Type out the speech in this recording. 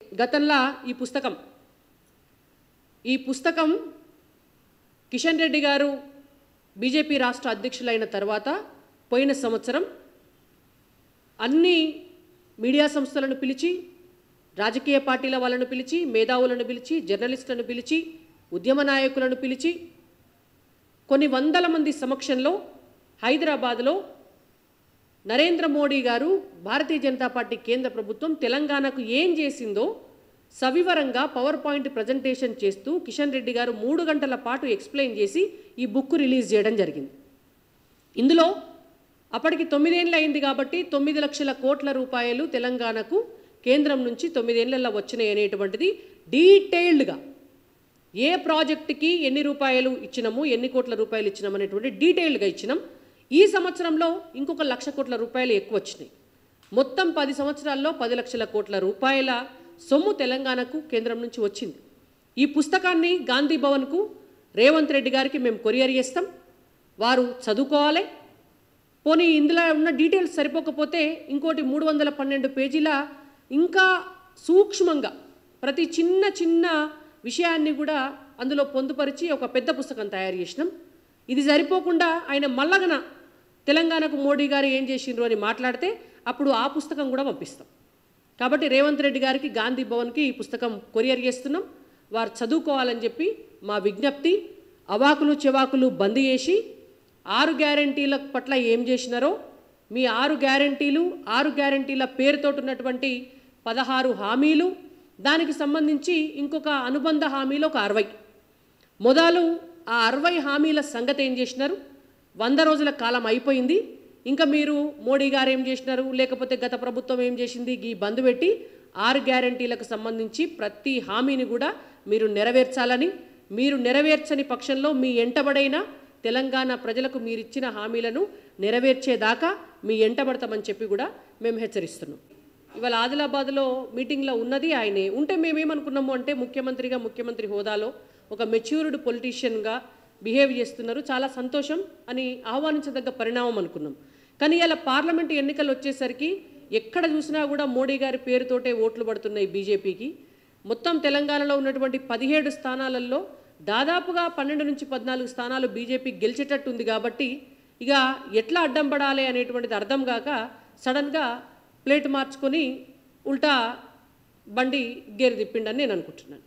గతంలో ఈ పుస్తకం కిషన్ రెడ్డి గారు బీజేపీ రాష్ట్ర అధ్యక్షులైన తర్వాత పోయిన సంవత్సరం అన్ని మీడియా సంస్థలను పిలిచి రాజకీయ పార్టీల వాళ్ళను పిలిచి మేధావులను పిలిచి జర్నలిస్టులను పిలిచి ఉద్యమ నాయకులను పిలిచి కొన్ని వందల మంది సమక్షంలో హైదరాబాద్లో నరేంద్ర మోడీ గారు భారతీయ జనతా పార్టీ కేంద్ర ప్రభుత్వం తెలంగాణకు ఏం చేసిందో సవివరంగా పవర్ పాయింట్ ప్రజెంటేషన్ చేస్తూ కిషన్ రెడ్డి గారు 3 గంటల పాటు ఎక్స్ప్లెయిన్ చేసి ఈ బుక్ రిలీజ్ చేయడం జరిగింది. ఇందులో అప్పటికి 9 ఏళ్ళు అయింది కాబట్టి 9 లక్షల కోట్ల రూపాయలు తెలంగాణకు కేంద్రం నుంచి 9 ఏళ్లలో వచ్చినాయి అనేటువంటిది డీటెయిల్డ్గా ఏ ప్రాజెక్టుకి ఎన్ని రూపాయలు ఇచ్చినాము ఎన్ని కోట్ల రూపాయలు ఇచ్చినాము అనేటువంటి డీటెయిల్డ్గా ఇచ్చినాం. ఈ సంవత్సరంలో ఇంకొక 1 లక్ష కోట్ల రూపాయలు ఎక్కువ వచ్చినాయి. మొత్తం 10 సంవత్సరాల్లో 10 లక్షల కోట్ల రూపాయల సొమ్ము తెలంగాణకు కేంద్రం నుంచి వచ్చింది. ఈ పుస్తకాన్ని గాంధీ భవన్కు రేవంత్ రెడ్డి గారికి మేము కొరియర్ చేస్తాం. వారు చదువుకోవాలి. పోనీ ఇందులో ఉన్న డీటెయిల్స్ సరిపోకపోతే ఇంకోటి 312 పేజీల ఇంకా సూక్ష్మంగా ప్రతి చిన్న విషయాన్ని కూడా అందులో పొందుపరిచి ఒక పెద్ద పుస్తకం తయారు చేసినాం. ఇది సరిపోకుండా ఆయన మల్లగన తెలంగాణకు మోడీ గారు ఏం చేసిండ్రు అని మాట్లాడితే అప్పుడు ఆ పుస్తకం కూడా పంపిస్తాం. కాబట్టి రేవంత్ రెడ్డి గారికి గాంధీ భవన్కి ఈ పుస్తకం కొరియర్ చేస్తున్నాం. వారు చదువుకోవాలని చెప్పి మా విజ్ఞప్తి. అవాకులు చెవాకులు బంద్ చేసి 6 గ్యారంటీల పట్ల ఏం చేసినారో మీ 6 గ్యారంటీల పేరుతోటి ఉన్నటువంటి 16 హామీలు, దానికి సంబంధించి ఇంకొక అనుబంధ హామీలు ఒక 60. మొదలు ఆ 60 హామీల సంగతి ఏం చేసినారు? 100 రోజుల కాలం అయిపోయింది. ఇంకా మీరు మోడీ గారు ఏం చేసినారు, లేకపోతే గత ప్రభుత్వం ఏం చేసింది, ఈ బంద్ పెట్టి 6 గ్యారంటీలకు సంబంధించి ప్రతి హామీని కూడా మీరు నెరవేర్చాలని, మీరు నెరవేర్చని పక్షంలో మీ ఎంటబడైన తెలంగాణ ప్రజలకు మీరిచ్చిన హామీలను నెరవేర్చేదాకా మీ ఎంటబడతామని చెప్పి కూడా మేము హెచ్చరిస్తున్నాం. ఇవాళ ఆదిలాబాద్లో మీటింగ్లో ఉన్నది ఆయనే. ఉంటే మేమేమనుకున్నాము అంటే ముఖ్యమంత్రి హోదాలో ఒక మెచ్యూర్డ్ పొలిటీషియన్గా బిహేవ్ చేస్తున్నారు, చాలా సంతోషం అని ఆహ్వానించదగ్గ పరిణామం అనుకున్నాం. కానీ ఇలా పార్లమెంటు ఎన్నికలు వచ్చేసరికి ఎక్కడ చూసినా కూడా మోడీ గారి పేరుతోటే ఓట్లు పడుతున్నాయి బీజేపీకి. మొత్తం తెలంగాణలో ఉన్నటువంటి 17 స్థానాలలో దాదాపుగా 12 నుంచి 14 స్థానాలు బీజేపీ గెలిచేటట్టు ఉంది. కాబట్టి ఇక ఎట్లా అడ్డం పడాలి అనేటువంటిది అర్థం కాక సడన్గా ప్లేట్ మార్చుకొని ఉల్టా బండి గేరు తిప్పిండని నేను అనుకుంటున్నాను.